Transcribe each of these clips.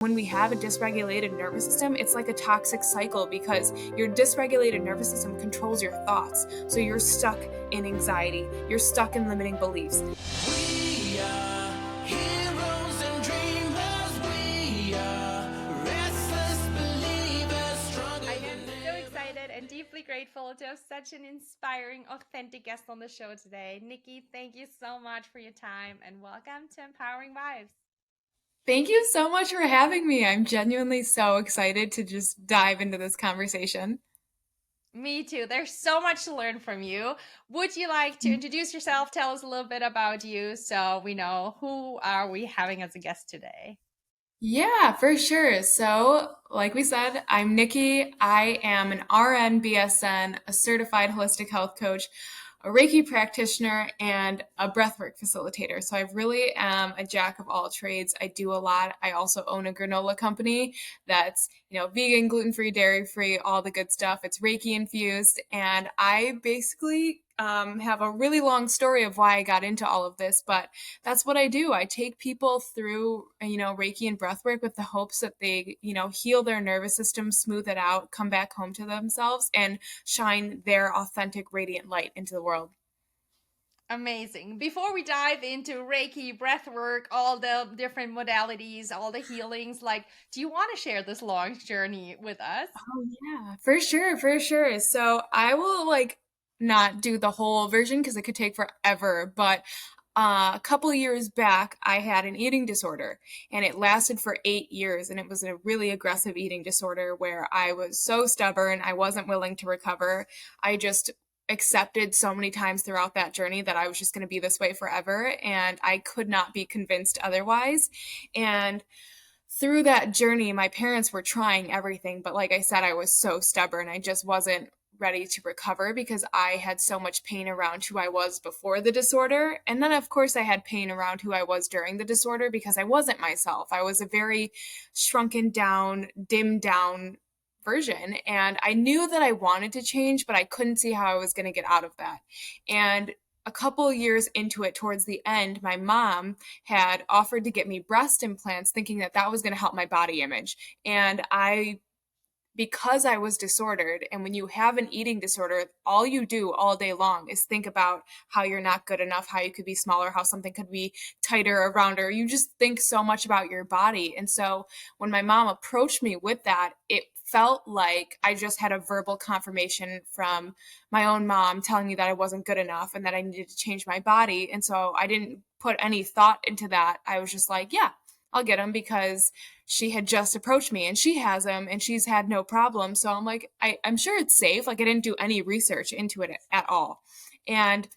When we have a dysregulated nervous system, it's like a toxic cycle because your dysregulated nervous system controls your thoughts. So you're stuck in anxiety. You're stuck in limiting beliefs. We are heroes and dreamers. We are restless believers, stronger I am than so ever. excited and deeply grateful to have such an inspiring, authentic guest on the show today. Nikki, thank you so much for your time and welcome to Empowering Vibes. Thank you so much for having me. I'm genuinely so excited to just dive into this conversation. Me too. There's so much to learn from you. Would you like to introduce yourself? Tell us a little bit about you so we know who are we having as a guest today. Yeah, for sure. So, like we said, I'm Nikki. I am an RN BSN, a certified holistic health coach, a Reiki practitioner, and a breathwork facilitator. So, I really am a jack of all trades. I do a lot. I also own a granola company that's, vegan, gluten-free, dairy-free, all the good stuff. It's Reiki infused. And I basically have a really long story of why I got into all of this, but that's what I do. I take people through, Reiki and breath work with the hopes that they, heal their nervous system, smooth it out, come back home to themselves, and shine their authentic, radiant light into the world. Amazing. Before we dive into Reiki, breathwork, all the different modalities, all the healings, do you want to share this long journey with us? Oh, yeah, for sure, for sure. So I will not do the whole version because it could take forever, but a couple years back, I had an eating disorder and it lasted for 8 years. And it was a really aggressive eating disorder where I was so stubborn. I wasn't willing to recover. I just accepted so many times throughout that journey that I was just going to be this way forever. And I could not be convinced otherwise. And through that journey, my parents were trying everything. But like I said, I was so stubborn. I just wasn't ready to recover because I had so much pain around who I was before the disorder. And then, of course, I had pain around who I was during the disorder because I wasn't myself. I was a very shrunken down, dimmed down version. And I knew that I wanted to change, but I couldn't see how I was going to get out of that. And a couple years into it, towards the end, my mom had offered to get me breast implants, thinking that that was going to help my body image. And because I was disordered, and when you have an eating disorder, all you do all day long is think about how you're not good enough, how you could be smaller, how something could be tighter or rounder. You just think so much about your body. And so when my mom approached me with that, it felt like I just had a verbal confirmation from my own mom telling me that I wasn't good enough and that I needed to change my body. And so I didn't put any thought into that. I was just like, yeah, I'll get them because she had just approached me and she has them and she's had no problem. So I'm like, I'm sure it's safe. Like I didn't do any research into it at all. And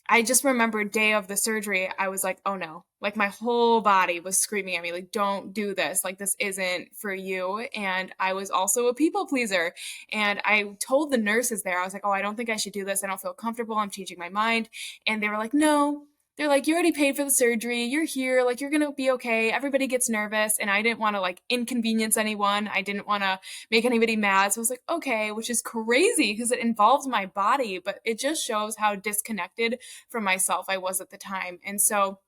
I just remember day of the surgery, I was like, oh no, like my whole body was screaming at me, like, don't do this. Like, this isn't for you. And I was also a people pleaser. And I told the nurses there, I was like, oh, I don't think I should do this. I don't feel comfortable. I'm changing my mind. And they were like, no. They're like, you already paid for the surgery. You're here. Like, you're going to be okay. Everybody gets nervous. And I didn't want to inconvenience anyone. I didn't want to make anybody mad. So I was like, okay, which is crazy because it involves my body, but it just shows how disconnected from myself I was at the time. And so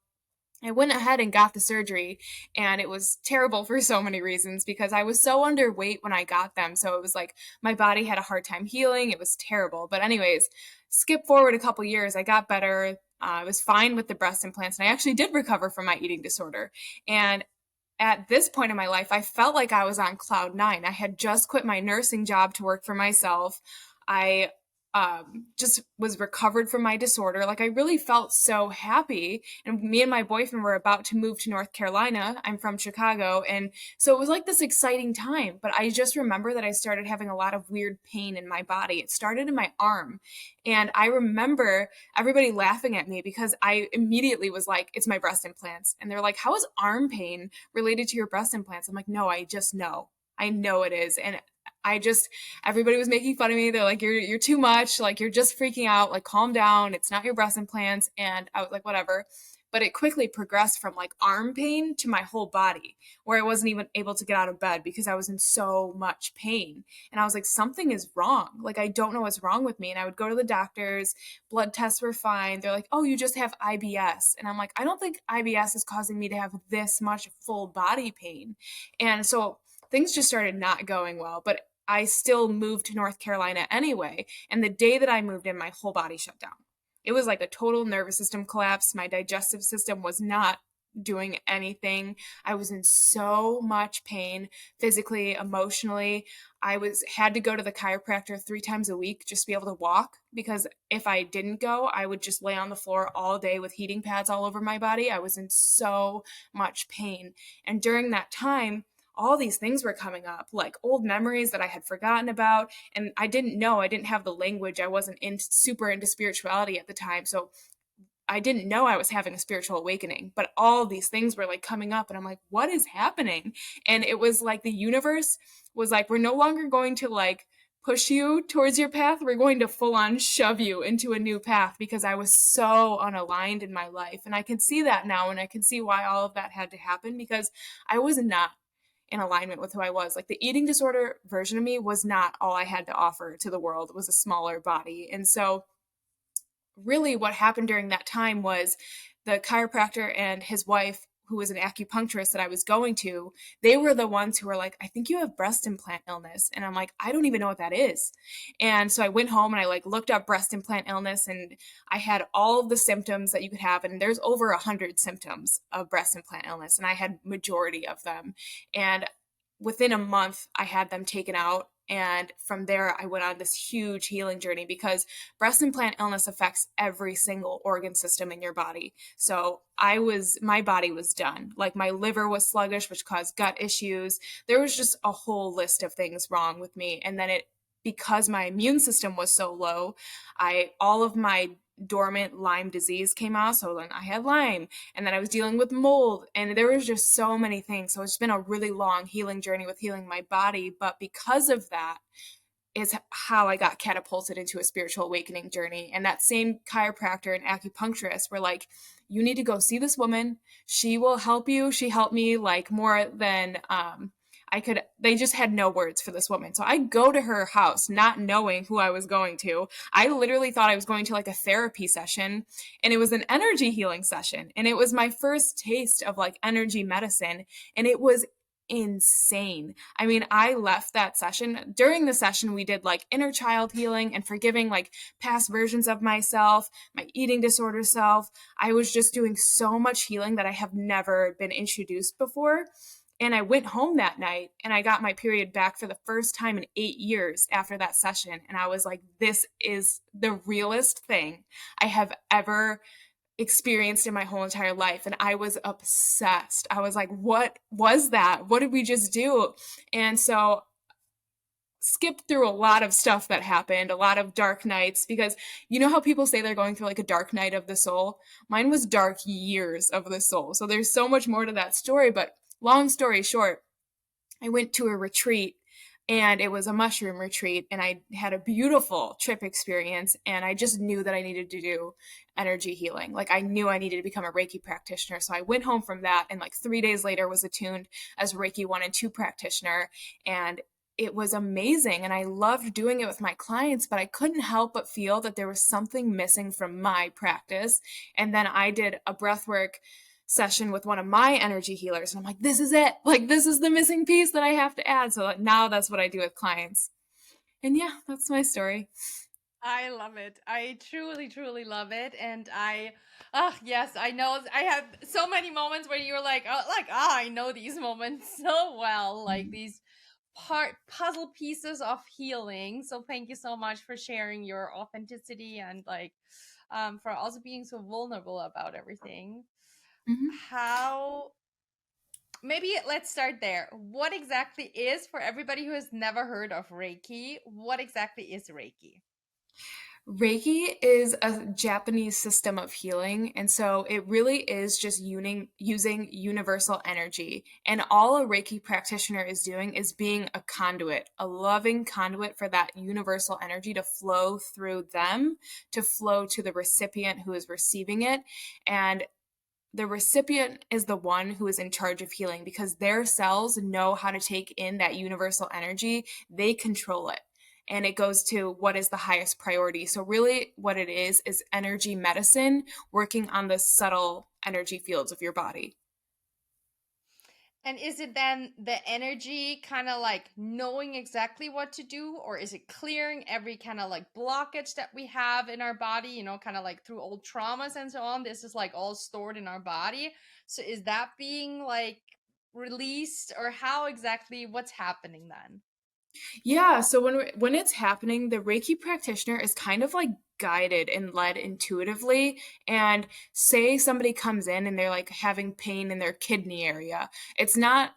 I went ahead and got the surgery, and it was terrible for so many reasons because I was so underweight when I got them. So it was like my body had a hard time healing. It was terrible. But, anyways, skip forward a couple years, I got better. I was fine with the breast implants, and I actually did recover from my eating disorder. And at this point in my life, I felt like I was on cloud nine. I had just quit my nursing job to work for myself. I just was recovered from my disorder. Like I really felt so happy. And me and my boyfriend were about to move to North Carolina. I'm from Chicago. And so it was like this exciting time. But I just remember that I started having a lot of weird pain in my body. It started in my arm. And I remember everybody laughing at me because I immediately was like, it's my breast implants. And they're like, how is arm pain related to your breast implants? I'm like, no, I just know. I know it is. And everybody was making fun of me. They're like, you're too much. Like, you're just freaking out. Like, calm down. It's not your breast implants. And I was like, whatever. but it quickly progressed from like arm pain to my whole body, where I wasn't even able to get out of bed because I was in so much pain. And I was like, something is wrong. Like, I don't know what's wrong with me. And I would go to the doctors, blood tests were fine. They're like, oh, you just have IBS. And I'm like, I don't think IBS is causing me to have this much full body pain. And so things just started not going well, but I still moved to North Carolina anyway. And the day that I moved in, my whole body shut down. It was like a total nervous system collapse. My digestive system was not doing anything. I was in so much pain, physically, emotionally. Had to go to the chiropractor 3 times a week just to be able to walk, because if I didn't go, I would just lay on the floor all day with heating pads all over my body. I was in so much pain. And during that time, all these things were coming up, like old memories that I had forgotten about. And I didn't know, I didn't have the language. I wasn't super into spirituality at the time. So I didn't know I was having a spiritual awakening, but all these things were like coming up and I'm like, what is happening? And it was like the universe was like, we're no longer going to like push you towards your path. We're going to full on shove you into a new path, because I was so unaligned in my life. And I can see that now. And I can see why all of that had to happen, because I was not in alignment with who I was. Like, the eating disorder version of me was not all I had to offer to the world. It was a smaller body. And so really what happened during that time was the chiropractor and his wife, who was an acupuncturist that I was going to, they were the ones who were like, I think you have breast implant illness. And I'm like, I don't even know what that is. And so I went home and I like looked up breast implant illness, and I had all of the symptoms that you could have. And there's over 100 symptoms of breast implant illness. And I had majority of them. And within a month, I had them taken out. And from there, I went on this huge healing journey, because breast implant illness affects every single organ system in your body. So my body was done. Like, my liver was sluggish, which caused gut issues. There was just a whole list of things wrong with me. And then because my immune system was so low, all of my dormant Lyme disease came out. So then I had Lyme, and then I was dealing with mold, and there was just so many things. So it's been a really long healing journey with healing my body. But because of that is how I got catapulted into a spiritual awakening journey. And that same chiropractor and acupuncturist were like, you need to go see this woman. She will help you. She helped me like more than they just had no words for this woman. So I go to her house not knowing who I was going to. I literally thought I was going to like a therapy session, and it was an energy healing session. And it was my first taste of like energy medicine. And it was insane. I mean, I left that session. During the session, we did like inner child healing and forgiving like past versions of myself, my eating disorder self. I was just doing so much healing that I have never been introduced before. And I went home that night and I got my period back for the first time in 8 years after that session. And I was like, this is the realest thing I have ever experienced in my whole entire life. And I was obsessed. I was like, what was that? What did we just do? And so skipped through a lot of stuff that happened, a lot of dark nights, because you know how people say they're going through like a dark night of the soul? Mine was dark years of the soul. So there's so much more to that story. But long story short, I went to a retreat, and it was a mushroom retreat, and I had a beautiful trip experience, and I just knew that I needed to do energy healing. Like, I knew I needed to become a Reiki practitioner. So I went home from that, and like 3 days later was attuned as a Reiki 1 and 2 practitioner. And it was amazing. And I loved doing it with my clients, but I couldn't help but feel that there was something missing from my practice. And then I did a breathwork session with one of my energy healers, and I'm like, this is it. Like, this is the missing piece that I have to add. So now that's what I do with clients. And yeah, that's my story. I love it. I truly, truly love it. And yes, I know. I have so many moments where you're like, I know these moments so well, like these puzzle pieces of healing. So thank you so much for sharing your authenticity and like, for also being so vulnerable about everything. How, maybe let's start there. What exactly is, for everybody who has never heard of Reiki, what exactly is Reiki? Reiki is a Japanese system of healing. And so it really is just using universal energy. And all a Reiki practitioner is doing is being a conduit, a loving conduit for that universal energy to flow through them, to flow to the recipient who is receiving it. And the recipient is the one who is in charge of healing because their cells know how to take in that universal energy. They control it. And it goes to what is the highest priority. So, really, what it is energy medicine working on the subtle energy fields of your body. And is it then the energy kind of like knowing exactly what to do, or is it clearing every kind of like blockage that we have in our body, kind of like through old traumas and so on? This is like all stored in our body. So is that being like released, or how exactly what's happening then? Yeah, so when it's happening, the Reiki practitioner is kind of like guided and led intuitively. And say somebody comes in and they're like having pain in their kidney area. It's uh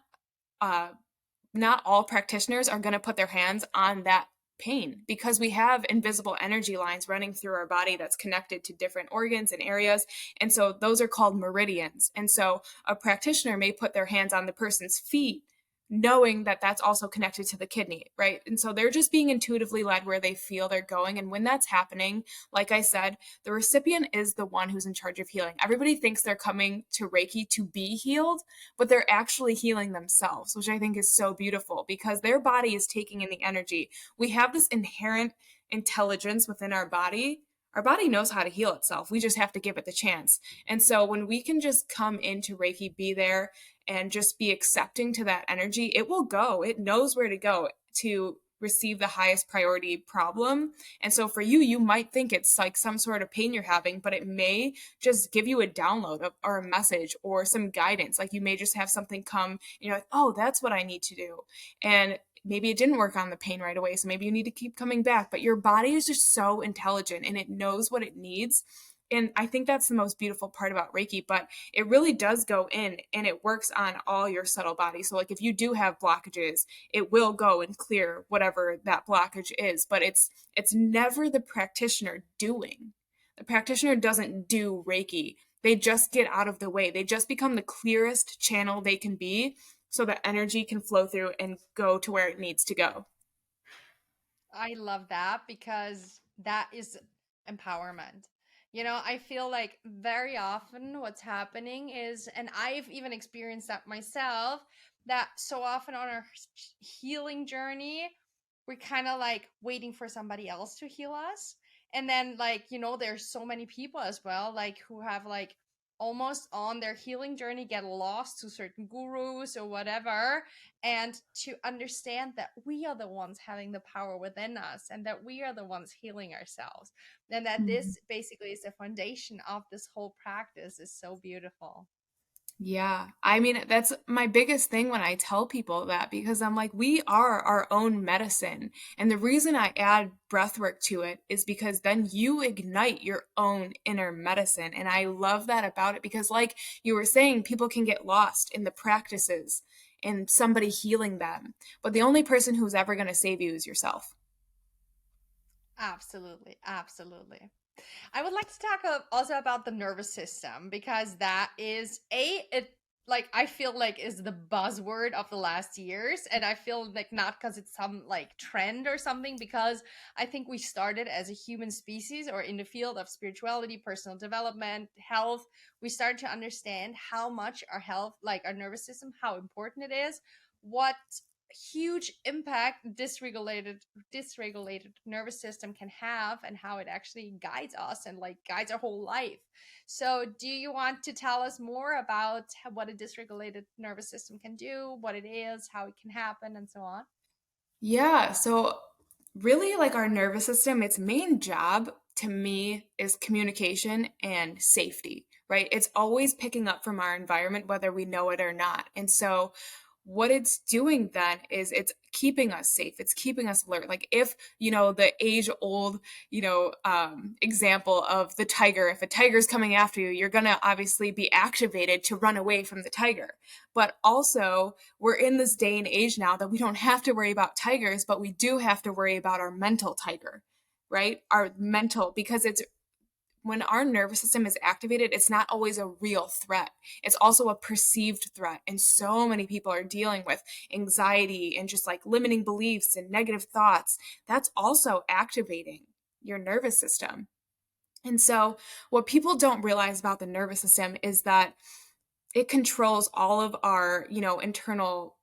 not all practitioners are going to put their hands on that pain because we have invisible energy lines running through our body that's connected to different organs and areas. And so those are called meridians. And so a practitioner may put their hands on the person's feet knowing that that's also connected to the kidney, right? And so they're just being intuitively led where they feel they're going. And when that's happening, like I said, the recipient is the one who's in charge of healing. Everybody thinks they're coming to Reiki to be healed, but they're actually healing themselves, which I think is so beautiful because their body is taking in the energy. We have this inherent intelligence within our body. Our body knows how to heal itself. We just have to give it the chance. And so when we can just come into Reiki, be there, and just be accepting to that energy, it will go. It knows where to go to receive the highest priority problem. And so for you, you might think it's like some sort of pain you're having, but it may just give you a download or a message or some guidance. Like you may just have something come and you're like, oh, that's what I need to do. And maybe it didn't work on the pain right away. So maybe you need to keep coming back. But your body is just so intelligent and it knows what it needs. And I think that's the most beautiful part about Reiki, but it really does go in and it works on all your subtle body. So like if you do have blockages, it will go and clear whatever that blockage is, but it's never the practitioner doing. The practitioner doesn't do Reiki. They just get out of the way. They just become the clearest channel they can be so that energy can flow through and go to where it needs to go. I love that because that is empowerment. I feel like very often what's happening is, and I've even experienced that myself, that so often on our healing journey, we're kind of like waiting for somebody else to heal us. And then, like, there's so many people as well, like, who have like almost on their healing journey get lost to certain gurus or whatever, and to understand that we are the ones having the power within us and that we are the ones healing ourselves, and that Mhm. this basically is the foundation of this whole practice is so beautiful. Yeah. I mean, that's my biggest thing when I tell people that because I'm like, we are our own medicine. And the reason I add breath work to it is because then you ignite your own inner medicine. And I love that about it because, like you were saying, people can get lost in the practices and somebody healing them. But the only person who's ever going to save you is yourself. Absolutely, absolutely. I would like to talk also about the nervous system, because that is it, like, I feel like is the buzzword of the last years, and I feel like not because it's some like trend or something, because I think we started as a human species, or in the field of spirituality, personal development, health, we started to understand how much our health, like our nervous system, how important it is, what huge impact dysregulated nervous system can have, and how it actually guides us and like guides our whole life. So do you want to tell us more about what a dysregulated nervous system can do, what it is, how it can happen, and so on? Yeah. So, really, like our nervous system, its main job to me is communication and safety, right? It's always picking up from our environment, whether we know it or not. And so, what it's doing then is it's keeping us safe. It's keeping us alert. Like if, the age old, example of the tiger, if a tiger's coming after you, you're going to obviously be activated to run away from the tiger. But also, we're in this day and age now that we don't have to worry about tigers, but we do have to worry about our mental tiger, right? Our mental, because it's when our nervous system is activated, it's not always a real threat. It's also a perceived threat. And so many people are dealing with anxiety and just like limiting beliefs and negative thoughts. That's also activating your nervous system. And so what people don't realize about the nervous system is that it controls all of our, internal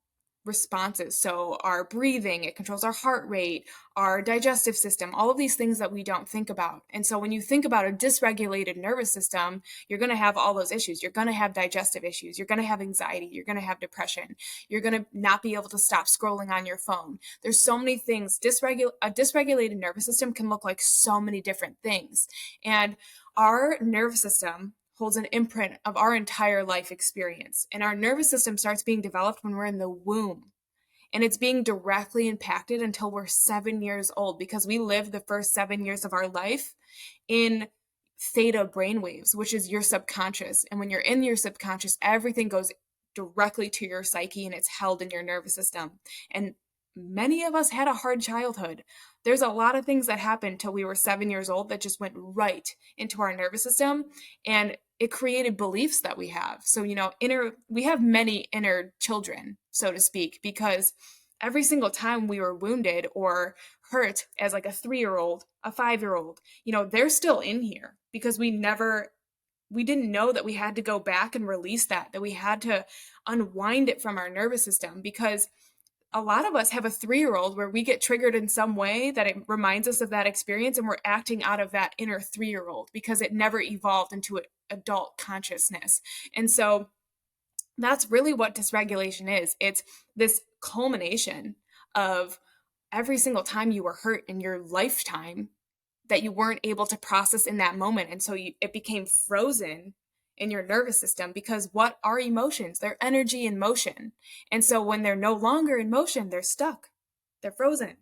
responses. So our breathing, it controls our heart rate, our digestive system, all of these things that we don't think about. And so when you think about a dysregulated nervous system, you're going to have all those issues. You're going to have digestive issues. You're going to have anxiety. You're going to have depression. You're going to not be able to stop scrolling on your phone. There's so many things. A dysregulated nervous system can look like so many different things. And our nervous system holds an imprint of our entire life experience. And our nervous system starts being developed when we're in the womb. And it's being directly impacted until we're 7 years old, because we live the first 7 years of our life in theta brainwaves, which is your subconscious. And when you're in your subconscious, everything goes directly to your psyche and it's held in your nervous system. And many of us had a hard childhood. There's a lot of things that happened till we were 7 years old that just went right into our nervous system, and it created beliefs that we have. So, we have many inner children, so to speak, because every single time we were wounded or hurt as like a 3-year-old, a 5-year-old, they're still in here because we didn't know that we had to go back and release that we had to unwind it from our nervous system, because a lot of us have a 3-year-old where we get triggered in some way that it reminds us of that experience, and we're acting out of that inner 3-year-old because it never evolved into an adult consciousness. And so that's really what dysregulation is. It's this culmination of every single time you were hurt in your lifetime that you weren't able to process in that moment. And so it became frozen in your nervous system, because what are emotions? They're energy in motion. And so when they're no longer in motion, they're stuck, they're frozen.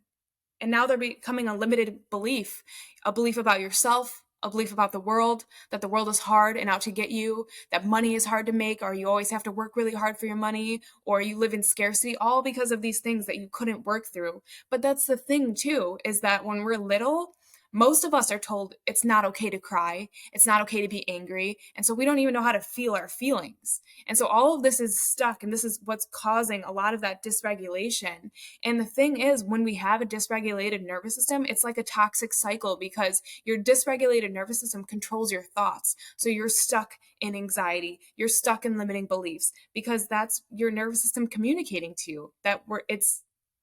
And now they're becoming a limited belief, a belief about yourself, a belief about the world, that the world is hard and out to get you, that money is hard to make, or you always have to work really hard for your money, or you live in scarcity, all because of these things that you couldn't work through. But that's the thing too, is that when we're little, most of us are told it's not okay to cry, it's not okay to be angry, and so we don't even know how to feel our feelings. And so all of this is stuck, and this is what's causing a lot of that dysregulation. And the thing is, when we have a dysregulated nervous system, it's like a toxic cycle, because your dysregulated nervous system controls your thoughts. So you're stuck in anxiety, you're stuck in limiting beliefs, because that's your nervous system communicating to you that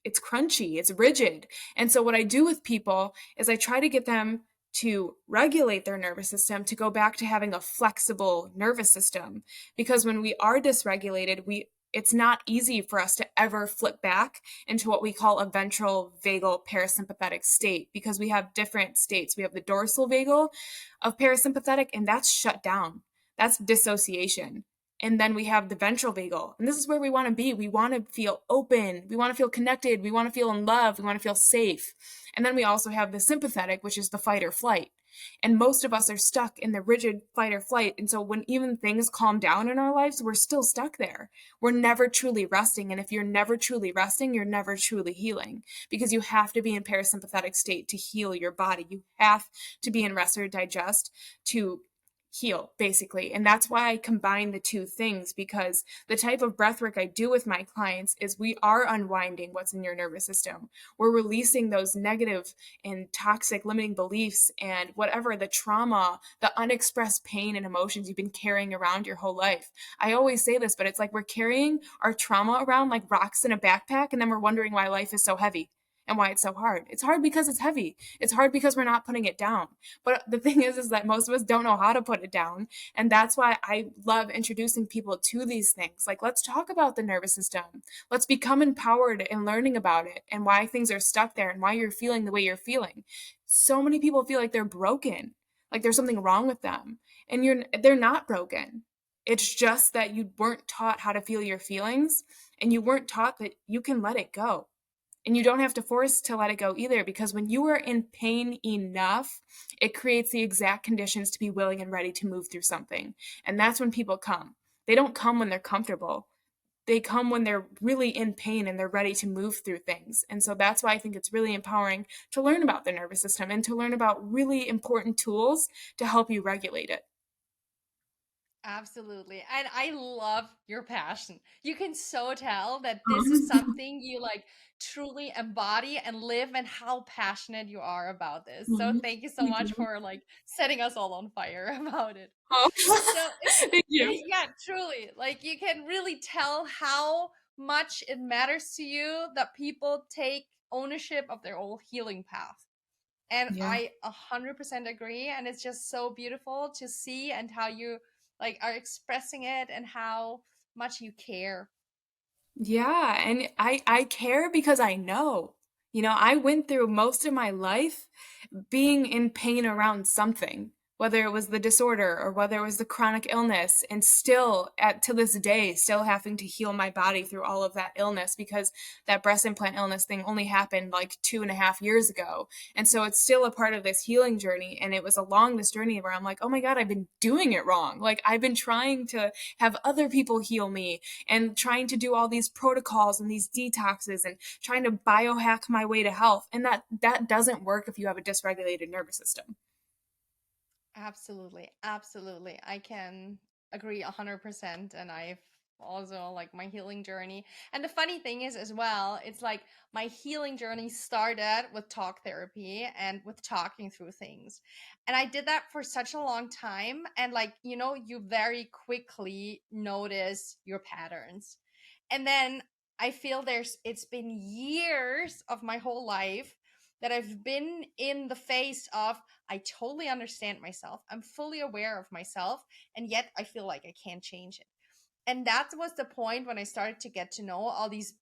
it's crunchy, it's rigid. And so what I do with people is I try to get them to regulate their nervous system, to go back to having a flexible nervous system. Because when we are dysregulated, it's not easy for us to ever flip back into what we call a ventral vagal parasympathetic state, because we have different states. We have the dorsal vagal of parasympathetic, and that's shut down. That's dissociation. And then we have the ventral vagal. And this is where we want to be. We want to feel open. We want to feel connected. We want to feel in love. We want to feel safe. And then we also have the sympathetic, which is the fight or flight. And most of us are stuck in the rigid fight or flight. And so when even things calm down in our lives, we're still stuck there. We're never truly resting. And if you're never truly resting, you're never truly healing, because you have to be in parasympathetic state to heal your body. You have to be in rest or digest to heal, basically. And that's why I combine the two things, because the type of breath work I do with my clients is we are unwinding what's in your nervous system. We're releasing those negative and toxic limiting beliefs and whatever, the trauma, the unexpressed pain and emotions you've been carrying around your whole life. I always say this, but it's like we're carrying our trauma around like rocks in a backpack, and then we're wondering why life is so heavy and why it's so hard. It's hard because it's heavy. It's hard because we're not putting it down. But the thing is that most of us don't know how to put it down. And that's why I love introducing people to these things. Like, let's talk about the nervous system. Let's become empowered in learning about it and why things are stuck there and why you're feeling the way you're feeling. So many people feel like they're broken, like there's something wrong with them. And they're not broken. It's just that you weren't taught how to feel your feelings, and you weren't taught that you can let it go. And you don't have to force to let it go either, because when you are in pain enough, it creates the exact conditions to be willing and ready to move through something. And that's when people come. They don't come when they're comfortable. They come when they're really in pain and they're ready to move through things. And so that's why I think it's really empowering to learn about the nervous system and to learn about really important tools to help you regulate it. Absolutely. And I love your passion. You can so tell that this is Um, something you like truly embody and live, and how passionate you are about this. So thank you so Thank much you. for like setting us all on fire about it. Oh, So it's thank you. yeah, truly. Like you can really tell how much it matters to you that people take ownership of their own healing path. And Yeah. I 100% agree. And it's just so beautiful to see and how you like are expressing it and how much you care. Yeah, and I care because I know. You know, I went through most of my life being in pain around something, whether it was the disorder or whether it was the chronic illness, and still at to this day, still having to heal my body through all of that illness because that breast implant illness thing only happened like 2.5 years ago. And so it's still a part of this healing journey. And it was along this journey where I'm like, oh my God, I've been doing it wrong. Like I've been trying to have other people heal me and trying to do all these protocols and these detoxes and trying to biohack my way to health. And that doesn't work if you have a dysregulated nervous system. Absolutely. Absolutely. I can agree 100%. And I've also like my healing journey. And the funny thing is, as well, it's like my healing journey started with talk therapy and with talking through things. And I did that for such a long time. And like, you very quickly notice your patterns. And then I feel it's been years of my whole life that I've been in the face of, I totally understand myself. I'm fully aware of myself, and yet I feel like I can't change it. And that was the point when I started to get to know all these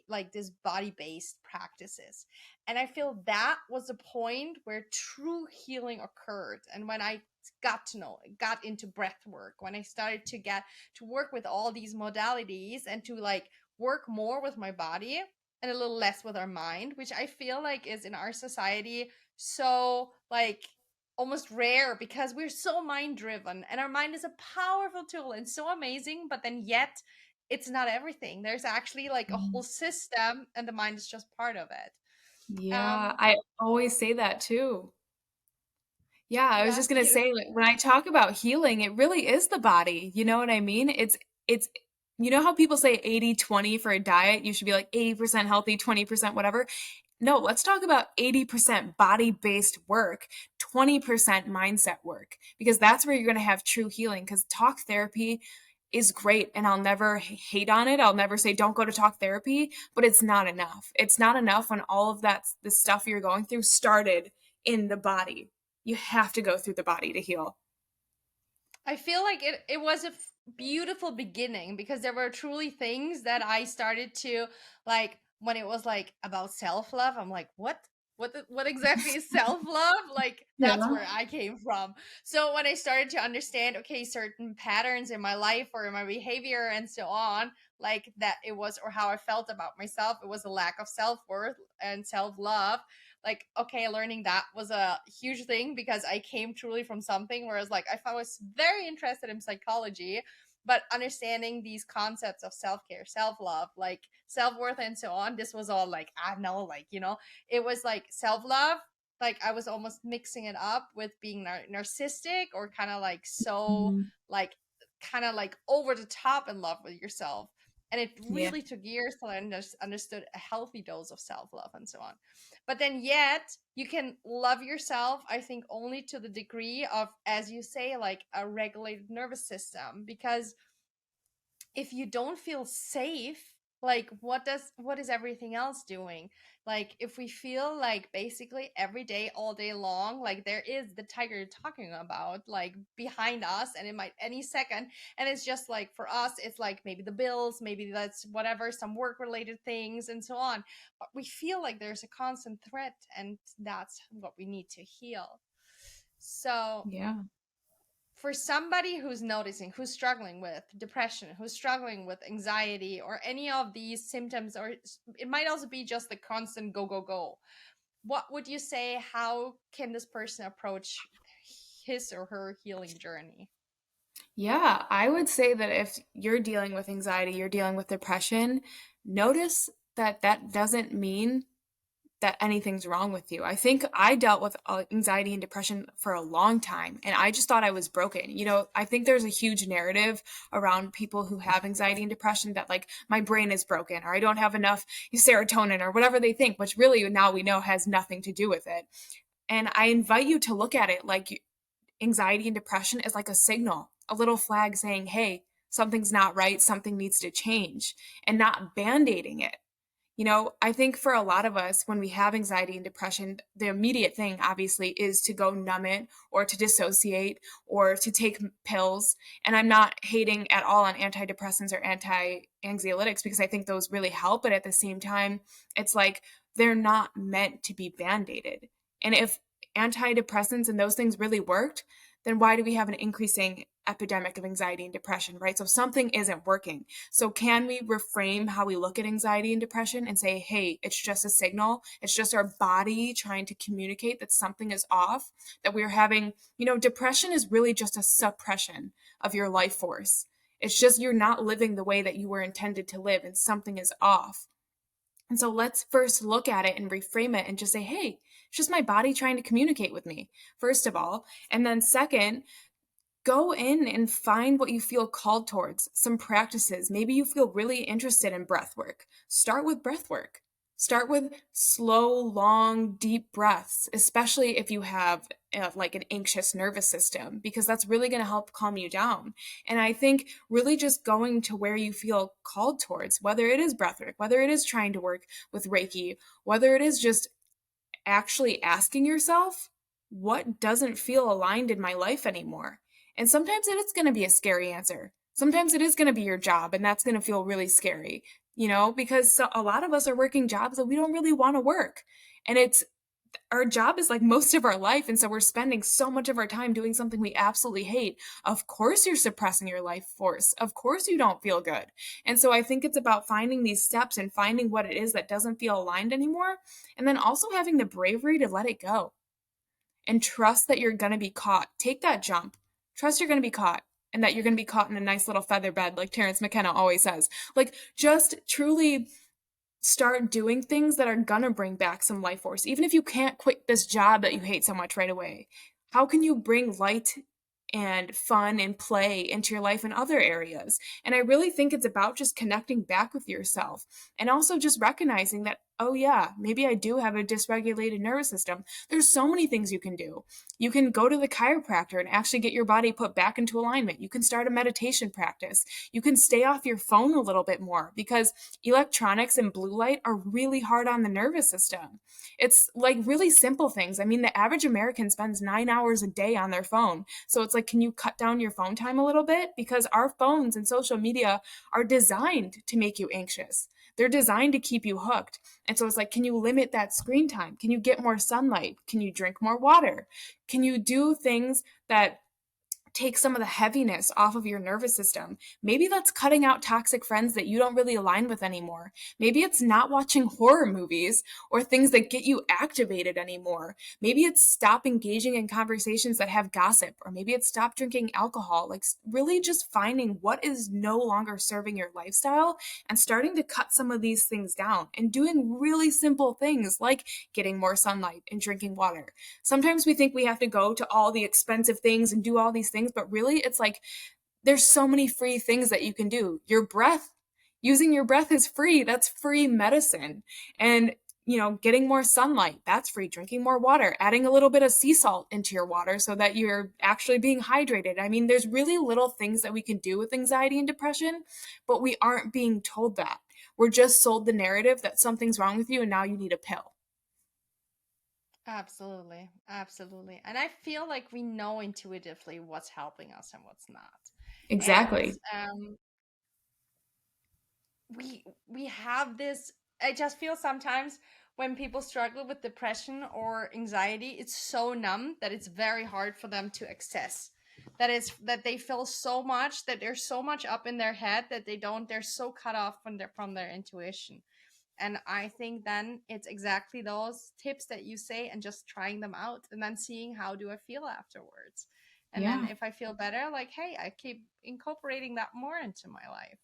like this body based practices. And I feel that was the point where true healing occurred. And when I got into breath work, when I started to get to work with all these modalities and to like work more with my body and a little less with our mind, which I feel like is in our society so like almost rare because we're so mind driven, and our mind is a powerful tool and so amazing, but then yet it's not everything. There's actually like a whole system, and the mind is just part of it. Yeah, I always say that too. Yeah, I was Yeah, just gonna say, beautiful. like, when I talk about healing, it really is the body. You know what I mean? It's you know how people say 80-20 for a diet? You should be like 80% healthy, 20% whatever. No, let's talk about 80% body-based work, 20% mindset work, because that's where you're going to have true healing. Because talk therapy is great, and I'll never hate on it. I'll never say don't go to talk therapy, but it's not enough. It's not enough when all of the stuff you're going through started in the body. You have to go through the body to heal. I feel like it was a beautiful beginning because there were truly things that I started to like when it was like about self love. I'm like, what exactly is self love? Like that's Yeah. where I came from. So when I started to understand, okay, certain patterns in my life or in my behavior and so on, like that it was, or how I felt about myself, it was a lack of self worth and self love. Like, okay, learning that was a huge thing because I came truly from something where I was like, I was very interested in psychology, but understanding these concepts of self-care, self-love, like self-worth and so on, this was all like, I know, like, it was like self-love, like I was almost mixing it up with being narcissistic or kind of like so Mhm. like kind of like over the top in love with yourself. And it Yeah. really took years till I understood a healthy dose of self-love and so on. But then yet you can love yourself, I think, only to the degree of, as you say, like a regulated nervous system. Because if you don't feel safe, like what is everything else doing? Like if we feel like basically every day all day long like there is the tiger you're talking about like behind us, and it might any second, and it's just like for us it's like maybe the bills, maybe that's whatever, some work related things and so on, but we feel like there's a constant threat, and that's what we need to heal. So Yeah. for somebody who's noticing, who's struggling with depression, who's struggling with anxiety, or any of these symptoms, or it might also be just the constant go, go, go, what would you say? How can this person approach his or her healing journey? Yeah, I would say that if you're dealing with anxiety, you're dealing with depression, notice that that doesn't mean that anything's wrong with you. I think I dealt with anxiety and depression for a long time, and I just thought I was broken. I think there's a huge narrative around people who have anxiety and depression that like my brain is broken or I don't have enough serotonin or whatever they think, which really now we know has nothing to do with it. And I invite you to look at it like anxiety and depression is like a signal, a little flag saying, hey, something's not right, something needs to change, and not band-aiding it. I think for a lot of us, when we have anxiety and depression, the immediate thing, obviously, is to go numb it or to dissociate or to take pills. And I'm not hating at all on antidepressants or anti-anxiolytics because I think those really help. But at the same time, it's like they're not meant to be band-aided. And if antidepressants and those things really worked, then why do we have an increasing epidemic of anxiety and depression, right? So something isn't working. So can we reframe how we look at anxiety and depression and say, hey, it's just a signal. It's just our body trying to communicate that something is off, that we're having, depression is really just a suppression of your life force. It's just you're not living the way that you were intended to live and something is off. And so let's first look at it and reframe it and just say, hey, it's just my body trying to communicate with me, first of all. And then second, go in and find what you feel called towards, some practices. Maybe you feel really interested in breath work. Start with breath work. Start with slow, long, deep breaths, especially if you have like an anxious nervous system, because that's really going to help calm you down. And I think really just going to where you feel called towards, whether it is breath work, whether it is trying to work with reiki, whether it is just actually asking yourself, what doesn't feel aligned in my life anymore? And sometimes it is going to be a scary answer. Sometimes it is going to be your job, and that's going to feel really scary, because a lot of us are working jobs that we don't really want to work. And our job is like most of our life. And so we're spending so much of our time doing something we absolutely hate. Of course, you're suppressing your life force. Of course, you don't feel good. And so I think it's about finding these steps and finding what it is that doesn't feel aligned anymore. And then also having the bravery to let it go and trust that you're going to be caught. Take that jump. Trust you're going to be caught and that you're going to be caught in a nice little feather bed, like Terrence McKenna always says. Like, just truly start doing things that are going to bring back some life force. Even if you can't quit this job that you hate so much right away, how can you bring light and fun and play into your life in other areas? And I really think it's about just connecting back with yourself and also just recognizing that, oh yeah, maybe I do have a dysregulated nervous system. There's so many things you can do. You can go to the chiropractor and actually get your body put back into alignment. You can start a meditation practice. You can stay off your phone a little bit more because electronics and blue light are really hard on the nervous system. It's like really simple things. I mean, the average American spends 9 hours a day on their phone. So it's like, can you cut down your phone time a little bit? Because our phones and social media are designed to make you anxious. They're designed to keep you hooked. And so it's like, can you limit that screen time? Can you get more sunlight? Can you drink more water? Can you do things that take some of the heaviness off of your nervous system? Maybe that's cutting out toxic friends that you don't really align with anymore. Maybe it's not watching horror movies or things that get you activated anymore. Maybe it's stop engaging in conversations that have gossip, or maybe it's stop drinking alcohol. Like, really just finding what is no longer serving your lifestyle and starting to cut some of these things down and doing really simple things like getting more sunlight and drinking water. Sometimes we think we have to go to all the expensive things and do all these things, but really it's like there's so many free things that you can do. Your breath, using your breath is free. That's free medicine. And getting more sunlight, that's free. Drinking more water, adding a little bit of sea salt into your water so that you're actually being hydrated. I mean, there's really little things that we can do with anxiety and depression, but we aren't being told that. We're just sold the narrative that something's wrong with you and now you need a pill. Absolutely. Absolutely. And I feel like we know intuitively what's helping us and what's not. And Exactly. we have this, I just feel sometimes when people struggle with depression or anxiety, it's so numb that it's very hard for them to access. That they feel so much, that there's so much up in their head that they're so cut off from their intuition. And I think then it's exactly those tips that you say and just trying them out and then seeing how do I feel afterwards. And then Yeah. if I feel better, like, hey, I keep incorporating that more into my life.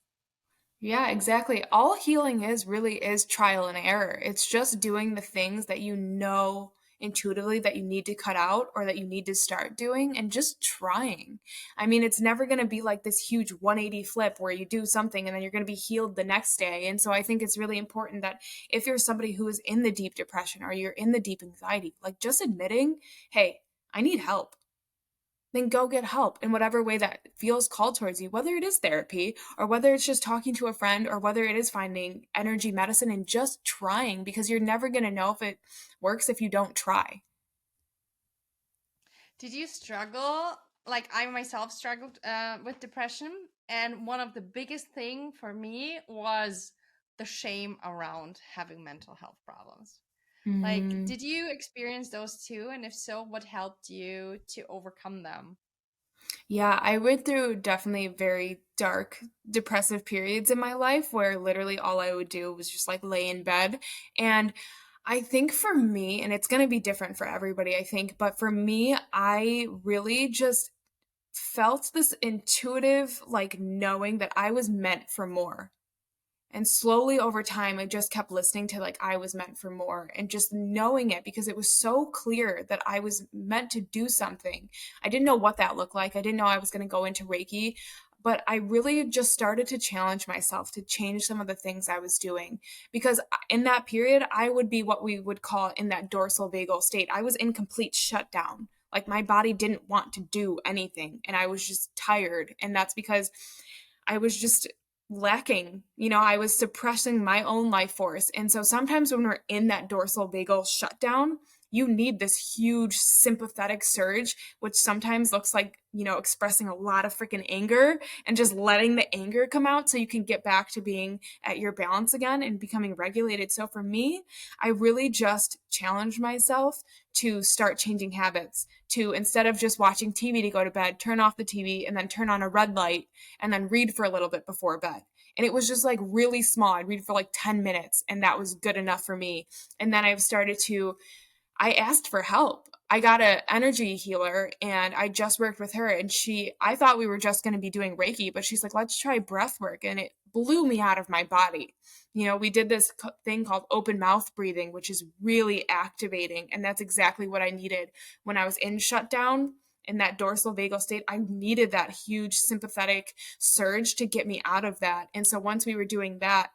Yeah, exactly. All healing is really is trial and error. It's just doing the things that you know intuitively that you need to cut out or that you need to start doing and just trying. I mean, it's never going to be like this huge 180 flip where you do something and then you're going to be healed the next day. And so I think it's really important that if you're somebody who is in the deep depression or you're in the deep anxiety, like just admitting, hey, I need help, then go get help in whatever way that feels called towards you, whether it is therapy or whether it's just talking to a friend or whether it is finding energy medicine and just trying, because you're never going to know if it works if you don't try. Did you struggle? Like I myself struggled with depression, and one of the biggest thing for me was the shame around having mental health problems. Like, Mm. did you experience those too? And if so, what helped you to overcome them? Yeah, I went through definitely very dark, depressive periods in my life where literally all I would do was just like lay in bed. And I think for me, and it's going to be different for everybody, I think, but for me, I really just felt this intuitive, like knowing that I was meant for more. And slowly over time, I just kept listening to like I was meant for more and just knowing it because it was so clear that I was meant to do something. I didn't know what that looked like. I didn't know I was going to go into Reiki, but I really just started to challenge myself to change some of the things I was doing because in that period, I would be what we would call in that dorsal vagal state. I was in complete shutdown. Like my body didn't want to do anything and I was just tired. And that's because I was just lacking. I was suppressing my own life force. And so sometimes when we're in that dorsal vagal shutdown, you need this huge sympathetic surge, which sometimes looks like, expressing a lot of freaking anger and just letting the anger come out so you can get back to being at your balance again and becoming regulated. So for me, I really just challenged myself to start changing habits, to instead of just watching TV to go to bed, turn off the TV and then turn on a red light and then read for a little bit before bed. And it was just like really small. I'd read for like 10 minutes and that was good enough for me. And then I've started to I asked for help. I got an energy healer and I just worked with her and I thought we were just going to be doing Reiki, but she's like, let's try breath work. And it blew me out of my body. We did this thing called open mouth breathing, which is really activating. And that's exactly what I needed when I was in shutdown in that dorsal vagal state. I needed that huge sympathetic surge to get me out of that. And so once we were doing that,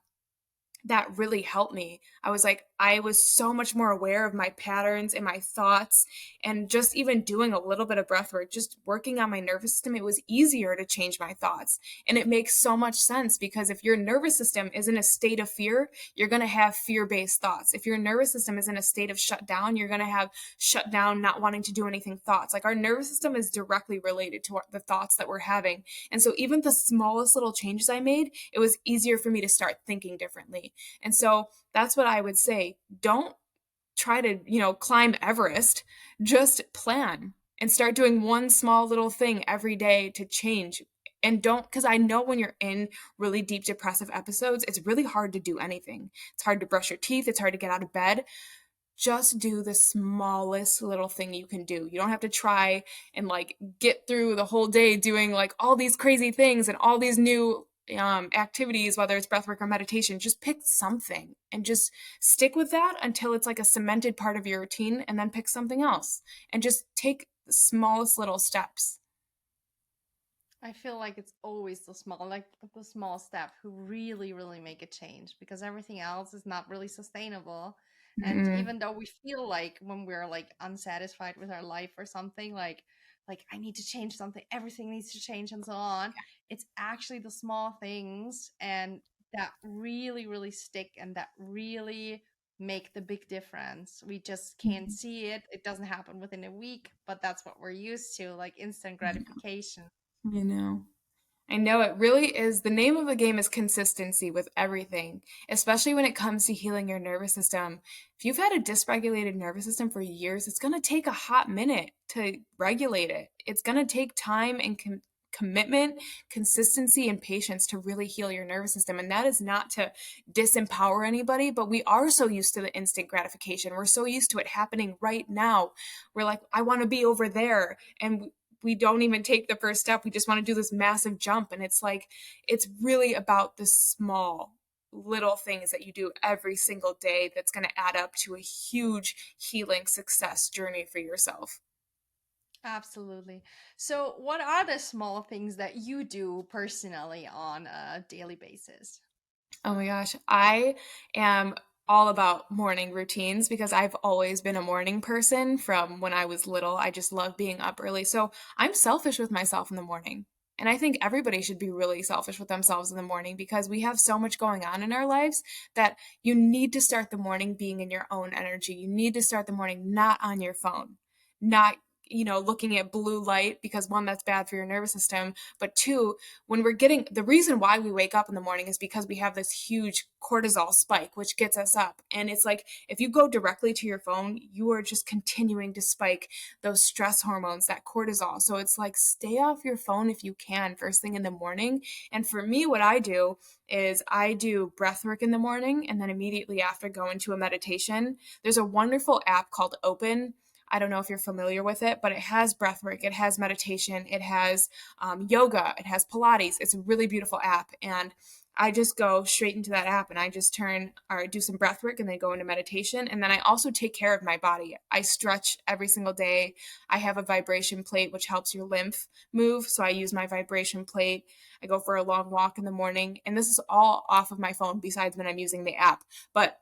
that really helped me. I was so much more aware of my patterns and my thoughts, and just even doing a little bit of breath work, just working on my nervous system, it was easier to change my thoughts. And it makes so much sense because if your nervous system is in a state of fear, you're going to have fear-based thoughts. If your nervous system is in a state of shutdown, you're going to have shut down, not wanting to do anything thoughts. Like our nervous system is directly related to the thoughts that we're having. And so even the smallest little changes I made, it was easier for me to start thinking differently. And so that's what I would say. Don't try to, climb Everest. Just plan and start doing one small little thing every day to change. And don't, because I know when you're in really deep depressive episodes, it's really hard to do anything. It's hard to brush your teeth. It's hard to get out of bed. Just do the smallest little thing you can do. You don't have to try and like get through the whole day doing like all these crazy things and all these new activities, whether it's breathwork or meditation. Just pick something and just stick with that until it's like a cemented part of your routine, and then pick something else and just take the smallest little steps. I feel like it's always the small step who really, really make a change because everything else is not really sustainable. And Mm-mm. even though we feel like when we're like unsatisfied with our life or something, like I need to change something, everything needs to change and so on, it's actually the small things and that really, really stick and that really make the big difference. We just can't see it. It doesn't happen within a week, but that's what we're used to, like instant gratification. I know. I know it really is. The name of the game is consistency with everything, especially when it comes to healing your nervous system. If you've had a dysregulated nervous system for years, it's going to take a hot minute to regulate it. It's going to take time and commitment, consistency, and patience to really heal your nervous system. And that is not to disempower anybody, but we are so used to the instant gratification. We're so used to it happening right now. We're like, I want to be over there. And we don't even take the first step. We just want to do this massive jump. And it's like, it's really about the small little things that you do every single day that's going to add up to a huge healing success journey for yourself. Absolutely. So, what are the small things that you do personally on a daily basis? Oh my gosh. I am all about morning routines because I've always been a morning person from when I was little. I just love being up early. So I'm selfish with myself in the morning. And I think everybody should be really selfish with themselves in the morning because we have so much going on in our lives that you need to start the morning being in your own energy. You need to start the morning not on your phone, not looking at blue light because one, that's bad for your nervous system, but two, when we're getting the reason why we wake up in the morning is because we have this huge cortisol spike which gets us up, and it's like if you go directly to your phone you are just continuing to spike those stress hormones, that cortisol. So it's like stay off your phone if you can first thing in the morning. And for me, what I do is I do breath work in the morning and then immediately after go into a meditation. There's a wonderful app called Open. I don't know if you're familiar with it, but it has breath work, it has meditation, it has yoga, it has Pilates. It's a really beautiful app. And I just go straight into that app and I just turn or do some breath work and then go into meditation. And then I also take care of my body. I stretch every single day. I have a vibration plate, which helps your lymph move. So I use my vibration plate. I go for a long walk in the morning. And this is all off of my phone besides when I'm using the app. But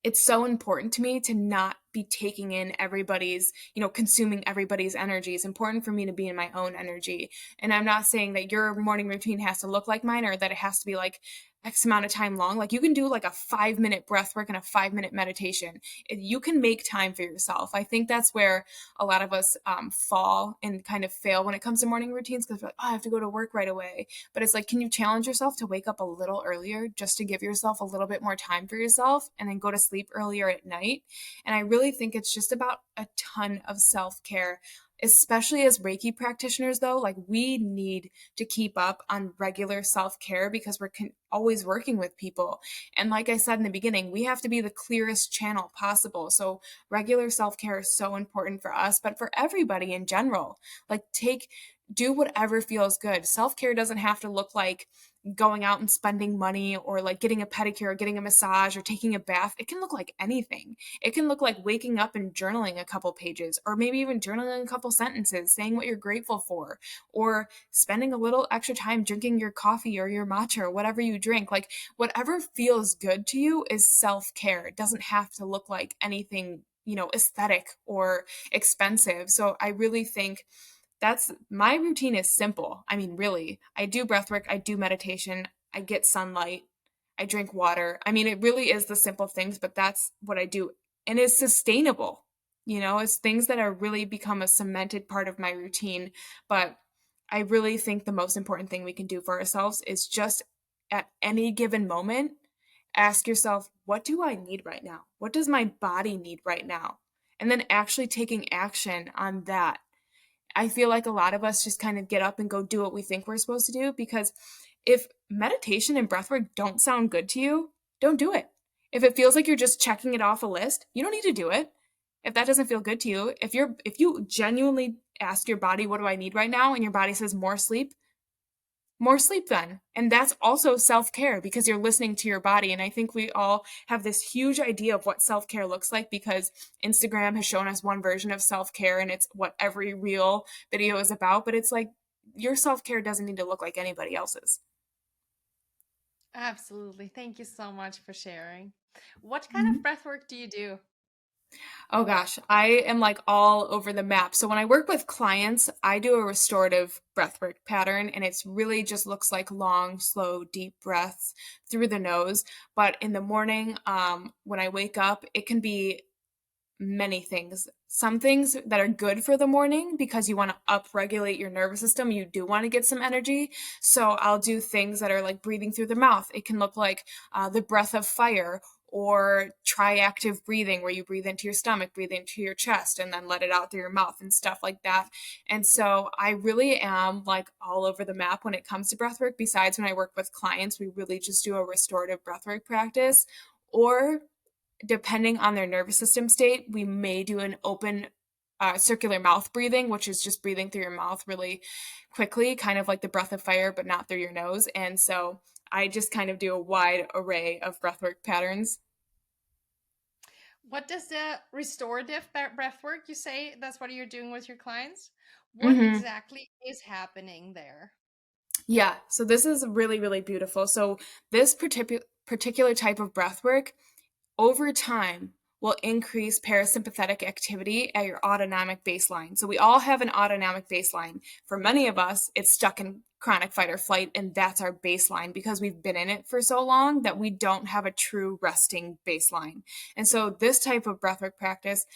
it's so important to me to not be taking in everybody's, consuming everybody's energy. It's important for me to be in my own energy. And I'm not saying that your morning routine has to look like mine or that it has to be like X amount of time long. Like you can do like a 5-minute breath work and a 5-minute meditation. You can make time for yourself. I think that's where a lot of us fall and kind of fail when it comes to morning routines because we're like, oh, I have to go to work right away. But it's like, can you challenge yourself to wake up a little earlier just to give yourself a little bit more time for yourself and then go to sleep earlier at night? And I really think it's just about a ton of self-care, especially as Reiki practitioners, though. Like we need to keep up on regular self-care because we're always working with people. And like I said in the beginning, we have to be the clearest channel possible. So regular self-care is so important for us, but for everybody in general. Like do whatever feels good. Self-care doesn't have to look like going out and spending money or like getting a pedicure or getting a massage or taking a bath. It can look like anything. It can look like waking up and journaling a couple pages, or maybe even journaling a couple sentences, saying what you're grateful for, or spending a little extra time drinking your coffee or your matcha or whatever you drink. Like whatever feels good to you is self-care. It doesn't have to look like anything, aesthetic or expensive. So I really think that's my routine is simple. I mean, really, I do breath work, I do meditation, I get sunlight, I drink water. I mean, it really is the simple things, but that's what I do. And it's sustainable. It's things that are really become a cemented part of my routine. But I really think the most important thing we can do for ourselves is just at any given moment, ask yourself, what do I need right now? What does my body need right now? And then actually taking action on that. I feel like a lot of us just kind of get up and go do what we think we're supposed to do because if meditation and breathwork don't sound good to you, don't do it. If it feels like you're just checking it off a list, you don't need to do it. If that doesn't feel good to you, if you genuinely ask your body, what do I need right now? And your body says more sleep then. And that's also self-care because you're listening to your body. And I think we all have this huge idea of what self-care looks like because Instagram has shown us one version of self-care and it's what every real video is about. But it's like your self-care doesn't need to look like anybody else's. Absolutely. Thank you so much for sharing. What kind of breath work do you do? Oh gosh, I am like all over the map. So when I work with clients, I do a restorative breathwork pattern and it's really just looks like long, slow, deep breaths through the nose. But in the morning, when I wake up, it can be many things. Some things that are good for the morning because you want to upregulate your nervous system. You do want to get some energy. So I'll do things that are like breathing through the mouth. It can look like the breath of fire or triactive breathing where you breathe into your stomach, breathe into your chest, and then let it out through your mouth and stuff like that. And so I really am like all over the map when it comes to breath work. Besides when I work with clients, we really just do a restorative breathwork practice, or depending on their nervous system state, we may do an open circular mouth breathing, which is just breathing through your mouth really quickly, kind of like the breath of fire, but not through your nose. And so I just kind of do a wide array of breathwork patterns. What does the restorative breath work, you say that's what you're doing with your clients? What Hmm. exactly is happening there? Yeah, so this is really, really beautiful. So this particular type of breath work over time will increase parasympathetic activity at your autonomic baseline. So we all have an autonomic baseline. For many of us, it's stuck in chronic fight or flight, and that's our baseline because we've been in it for so long that we don't have a true resting baseline. And so this type of breathwork practice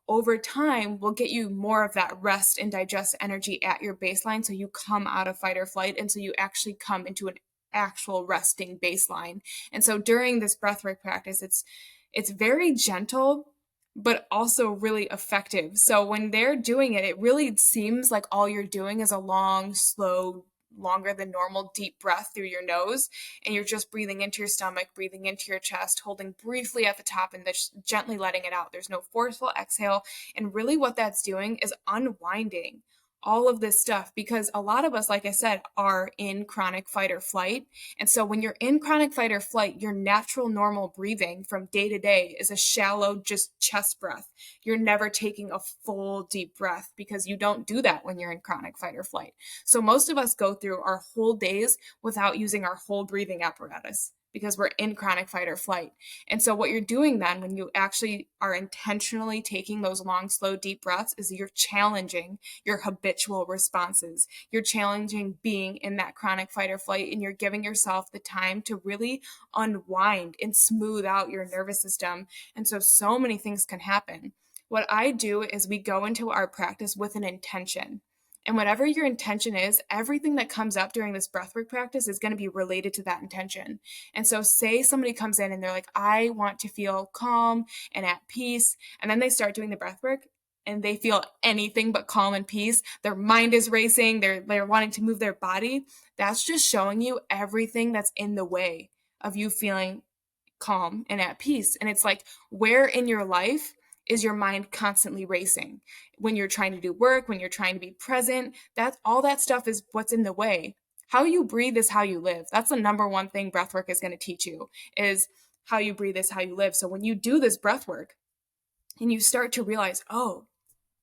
over time will get you more of that rest and digest energy at your baseline, so you come out of fight or flight, and so you actually come into an actual resting baseline. And so during this breathwork practice, it's very gentle but also really effective. So when they're doing it, it really seems like all you're doing is a long, slow, longer than normal deep breath through your nose, and you're just breathing into your stomach, breathing into your chest, holding briefly at the top, and just gently letting it out. There's no forceful exhale. And really what that's doing is unwinding all of this stuff, because a lot of us, like I said, are in chronic fight or flight. And so when you're in chronic fight or flight, your natural normal breathing from day to day is a shallow, just chest breath. You're never taking a full deep breath because you don't do that when you're in chronic fight or flight. So most of us go through our whole days without using our whole breathing apparatus because we're in chronic fight or flight. And so what you're doing then when you actually are intentionally taking those long, slow, deep breaths is you're challenging your habitual responses. You're challenging being in that chronic fight or flight, and you're giving yourself the time to really unwind and smooth out your nervous system. And so many things can happen. What I do is we go into our practice with an intention. And whatever your intention is, everything that comes up during this breathwork practice is going to be related to that intention. And so, say somebody comes in and they're like, I want to feel calm and at peace. And then they start doing the breathwork and they feel anything but calm and peace. Their mind is racing, they're wanting to move their body. That's just showing you everything that's in the way of you feeling calm and at peace. And it's like, where in your life is your mind constantly racing? When you're trying to do work, when you're trying to be present, that's all that stuff is what's in the way. How you breathe is how you live. That's the number one thing breathwork is going to teach you, is how you breathe is how you live. So when you do this breathwork and you start to realize, oh,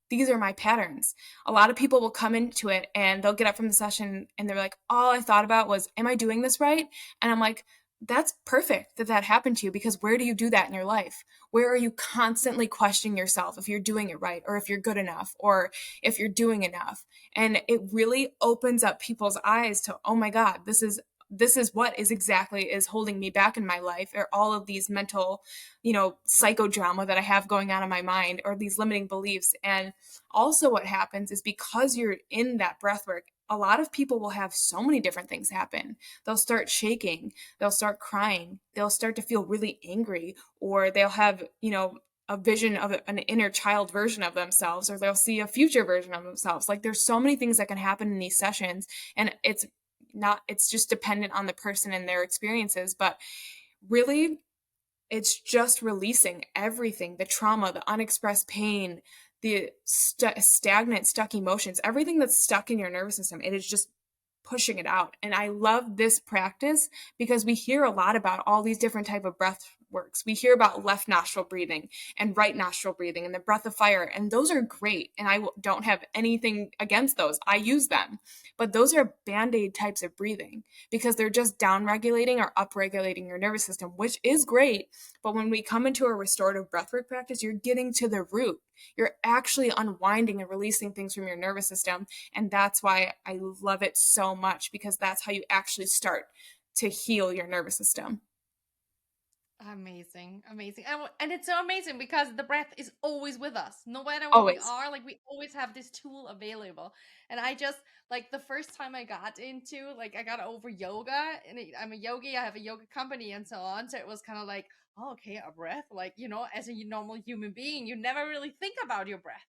these are my patterns. A lot of people will come into it and they'll get up from the session and they're like, all I thought about was, am I doing this right? And I'm like, that's perfect that that happened to you, because where do you do that in your life? Where are you constantly questioning yourself if you're doing it right, or if you're good enough, or if you're doing enough? And it really opens up people's eyes to, oh my God, this is what is exactly is holding me back in my life, or all of these mental, psychodrama that I have going on in my mind, or these limiting beliefs. And also what happens is, because you're in that breath work, a lot of people will have so many different things happen. They'll start shaking, they'll start crying, they'll start to feel really angry, or they'll have, a vision of an inner child version of themselves, or they'll see a future version of themselves. Like, there's so many things that can happen in these sessions, and it's just dependent on the person and their experiences. But really, it's just releasing everything, the trauma, the unexpressed pain, the stagnant, stuck emotions, everything that's stuck in your nervous system. It is just pushing it out. And I love this practice because we hear a lot about all these different type of breath works. We hear about left nostril breathing and right nostril breathing and the breath of fire, and those are great, and I don't have anything against those. I use them. But those are band-aid types of breathing because they're just down regulating or up regulating your nervous system, which is great. But when we come into a restorative breathwork practice, you're getting to the root. You're actually unwinding and releasing things from your nervous system. And that's why I love it so much, because that's how you actually start to heal your nervous system. Amazing, amazing. And it's so amazing because the breath is always with us. No matter where we Always. are, like we always have this tool available. And I just, like, the first time I got into, like, I got over yoga, and I'm a yogi, I have a yoga company and so on. So it was kind of like, oh, okay, a breath. Like, as a normal human being, you never really think about your breath.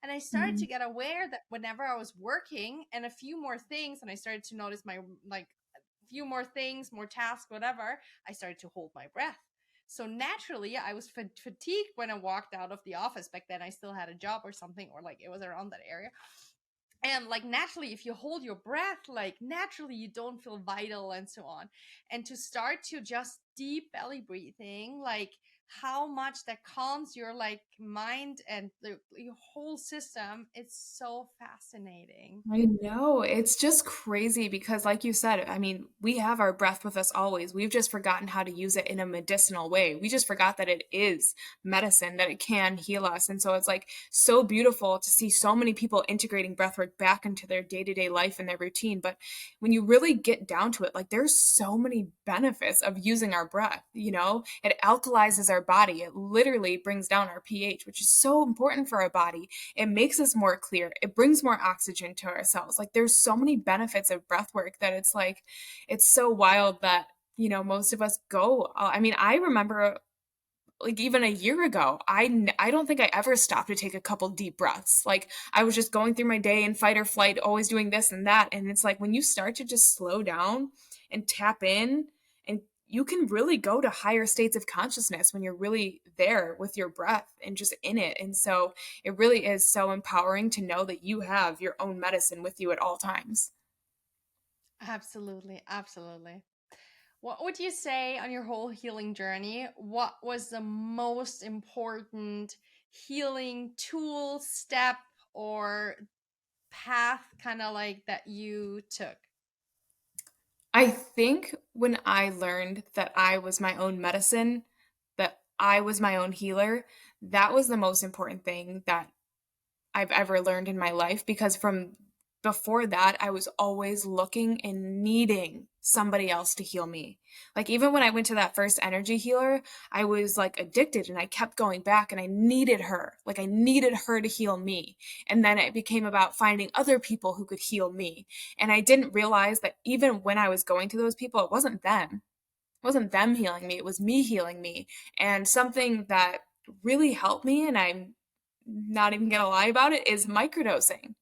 And I started to Mhm. get aware that whenever I was working and a few more things, and I started to notice my, like, a few more things, more tasks, whatever, I started to hold my breath. So naturally, I was fatigued when I walked out of the office. Back then, I still had a job or something, or like it was around that area. And like naturally, if you hold your breath, like naturally you don't feel vital and so on. And to start to just deep belly breathing, like how much that calms your like mind and your whole system, it's so fascinating. I know. It's just crazy because, like you said, I mean, we have our breath with us always. We've just forgotten how to use it in a medicinal way. We just forgot that it is medicine, that it can heal us. And so it's like so beautiful to see so many people integrating breathwork back into their day to day life and their routine. But when you really get down to it, like there's so many benefits of using our breath. It alkalizes our body, it literally brings down our pH, which is so important for our body. It makes us more clear. It brings more oxygen to our cells. Like there's so many benefits of breath work that it's like, it's so wild that, most of us go. I mean, I remember like even a year ago, I don't think I ever stopped to take a couple deep breaths. Like I was just going through my day in fight or flight, always doing this and that. And it's like when you start to just slow down and tap in, and you can really go to higher states of consciousness when you're really there with your breath and just in it. And so it really is so empowering to know that you have your own medicine with you at all times. Absolutely, absolutely. What would you say on your whole healing journey? What was the most important healing tool, step, or path kind of like that you took? I think when I learned that I was my own medicine, that I was my own healer, that was the most important thing that I've ever learned in my life, because from before that, I was always looking and needing somebody else to heal me. Like even when I went to that first energy healer, I was like addicted and I kept going back and I needed her. Like I needed her to heal me. And then it became about finding other people who could heal me. And I didn't realize that even when I was going to those people, it wasn't them. It wasn't them healing me, it was me healing me. And something that really helped me, and I'm not even gonna lie about it, is microdosing.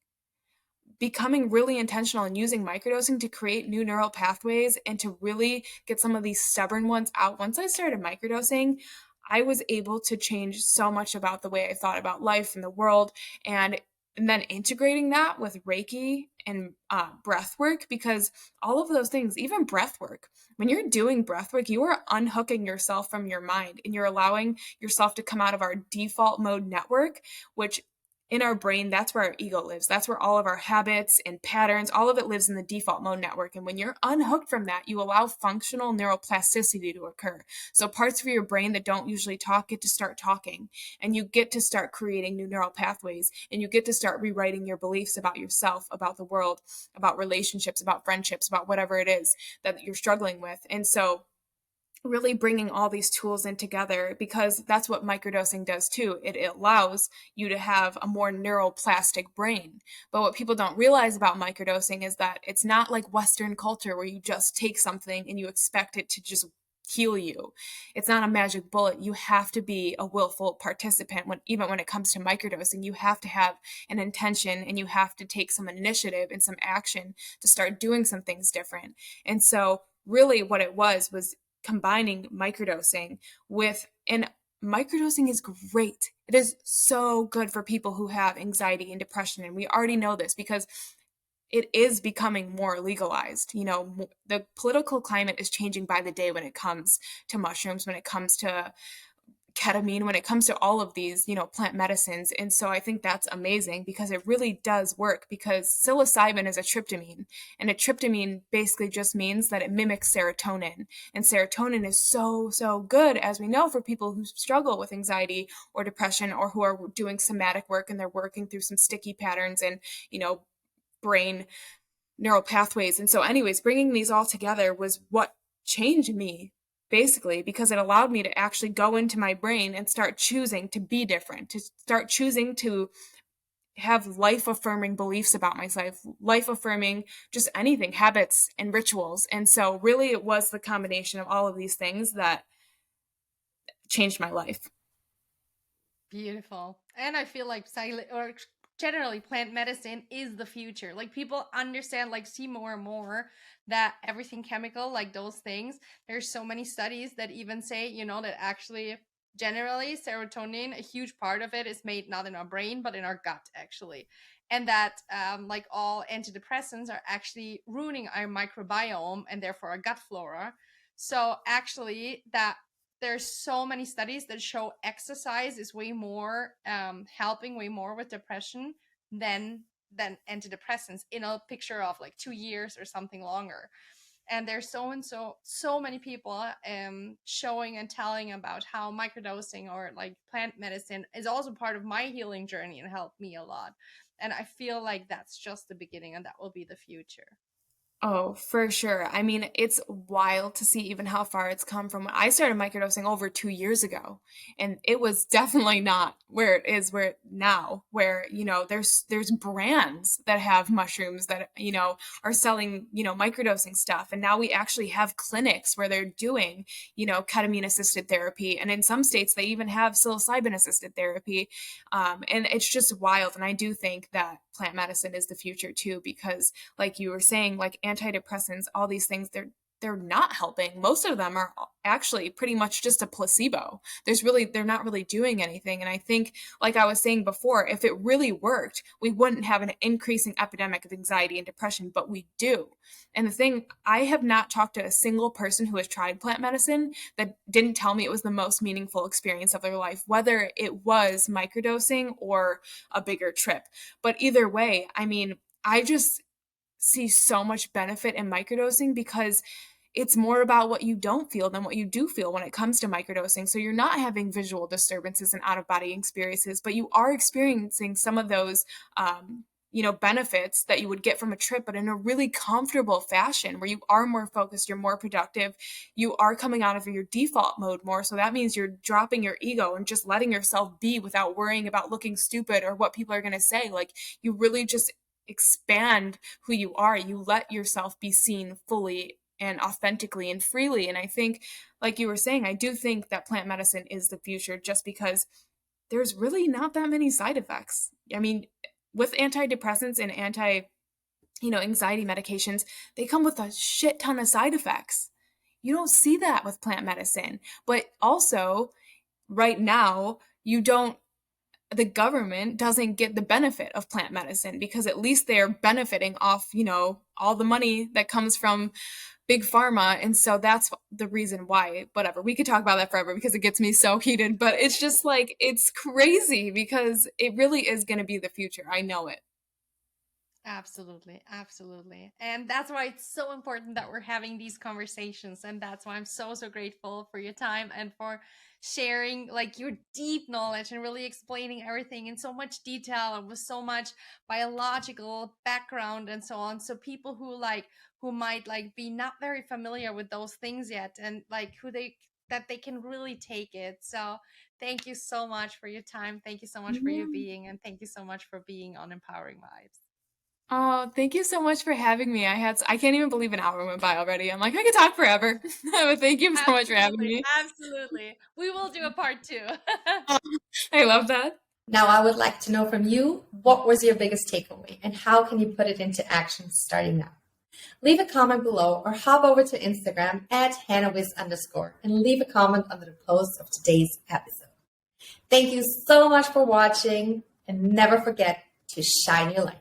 Becoming really intentional and using microdosing to create new neural pathways and to really get some of these stubborn ones out. Once I started microdosing, I was able to change so much about the way I thought about life and the world, and then integrating that with Reiki and breath work, because all of those things, even breath work, when you're doing breath work, you are unhooking yourself from your mind and you're allowing yourself to come out of our default mode network, which in our brain, that's where our ego lives. That's where all of our habits and patterns, all of it lives in the default mode network. And when you're unhooked from that, you allow functional neuroplasticity to occur. So parts of your brain that don't usually talk get to start talking, and you get to start creating new neural pathways, and you get to start rewriting your beliefs about yourself, about the world, about relationships, about friendships, about whatever it is that you're struggling with. And so really bringing all these tools in together, because that's what microdosing does too. It allows you to have a more neuroplastic brain. But what people don't realize about microdosing is that it's not like Western culture where you just take something and you expect it to just heal you. It's not a magic bullet. You have to be a willful participant even when it comes to microdosing. You have to have an intention and you have to take some initiative and some action to start doing some things different. And so really what it was combining microdosing with, and microdosing is great. It is so good for people who have anxiety and depression. And we already know this because it is becoming more legalized. The political climate is changing by the day when it comes to mushrooms, when it comes to ketamine, when it comes to all of these, plant medicines. And so I think that's amazing because it really does work, because psilocybin is a tryptamine, and a tryptamine basically just means that it mimics serotonin. And serotonin is so, so good, as we know, for people who struggle with anxiety or depression, or who are doing somatic work and they're working through some sticky patterns and, brain neural pathways. And so anyways, bringing these all together was what changed me, basically, because it allowed me to actually go into my brain and start choosing to be different, to start choosing to have life affirming beliefs about myself, life affirming just anything, habits and rituals. And so really it was the combination of all of these things that changed my life. Beautiful. And I feel like generally plant medicine is the future. Like people understand, like see more and more that everything chemical, like those things, there's so many studies that even say, you know, that actually generally serotonin, a huge part of it is made not in our brain but in our gut actually, and that like all antidepressants are actually ruining our microbiome and therefore our gut flora. So actually that there's so many studies that show exercise is way more helping way more with depression than antidepressants in a picture of like 2 years or something longer. And there's so many people showing and telling about how microdosing or like plant medicine is also part of my healing journey and helped me a lot. And I feel like that's just the beginning and that will be the future. Oh, for sure. I mean, it's wild to see even how far it's come from when I started microdosing over 2 years ago. And it was definitely not where it is where now, where, there's brands that have mushrooms that, are selling, microdosing stuff. And now we actually have clinics where they're doing, ketamine assisted therapy. And in some states, they even have psilocybin assisted therapy. And it's just wild. And I do think that plant medicine is the future too, because like you were saying, like antidepressants, all these things, they're not helping. Most of them are actually pretty much just a placebo. They're not really doing anything. And I think, like I was saying before, if it really worked, we wouldn't have an increasing epidemic of anxiety and depression, but we do. And the thing, I have not talked to a single person who has tried plant medicine that didn't tell me it was the most meaningful experience of their life, whether it was microdosing or a bigger trip. But either way, I mean, I just see so much benefit in microdosing because it's more about what you don't feel than what you do feel when it comes to microdosing. So you're not having visual disturbances and out of body experiences, but you are experiencing some of those, benefits that you would get from a trip, but in a really comfortable fashion where you are more focused, you're more productive, you are coming out of your default mode more. So that means you're dropping your ego and just letting yourself be without worrying about looking stupid or what people are going to say. Like you really just expand who you are. You let yourself be seen fully and authentically and freely. And I think, like you were saying, I do think that plant medicine is the future just because there's really not that many side effects. I mean, with antidepressants and anxiety medications, they come with a shit ton of side effects. You don't see that with plant medicine. But also, right now, the government doesn't get the benefit of plant medicine because at least they're benefiting off, all the money that comes from big pharma. And so that's the reason why, whatever, we could talk about that forever because it gets me so heated, but it's just like, it's crazy because it really is going to be the future. I know it. Absolutely, absolutely. And that's why it's so important that we're having these conversations. And that's why I'm so, so grateful for your time and for sharing like your deep knowledge and really explaining everything in so much detail and with so much biological background and so on. So people who might like be not very familiar with those things yet and like that they can really take it. So thank you so much for your time. Thank you so much for you Yeah. being, and thank you so much for being on Empowering Vibes. Oh, thank you so much for having me. I can't even believe an hour went by already. I'm like, I could talk forever. But thank you so much for having Absolutely, me. absolutely. We will do a part two. Oh, I love that. Now, I would like to know from you, what was your biggest takeaway and how can you put it into action starting now? Leave a comment below or hop over to Instagram at HannahWiz_ and leave a comment under the post of today's episode. Thank you so much for watching and never forget to shine your light.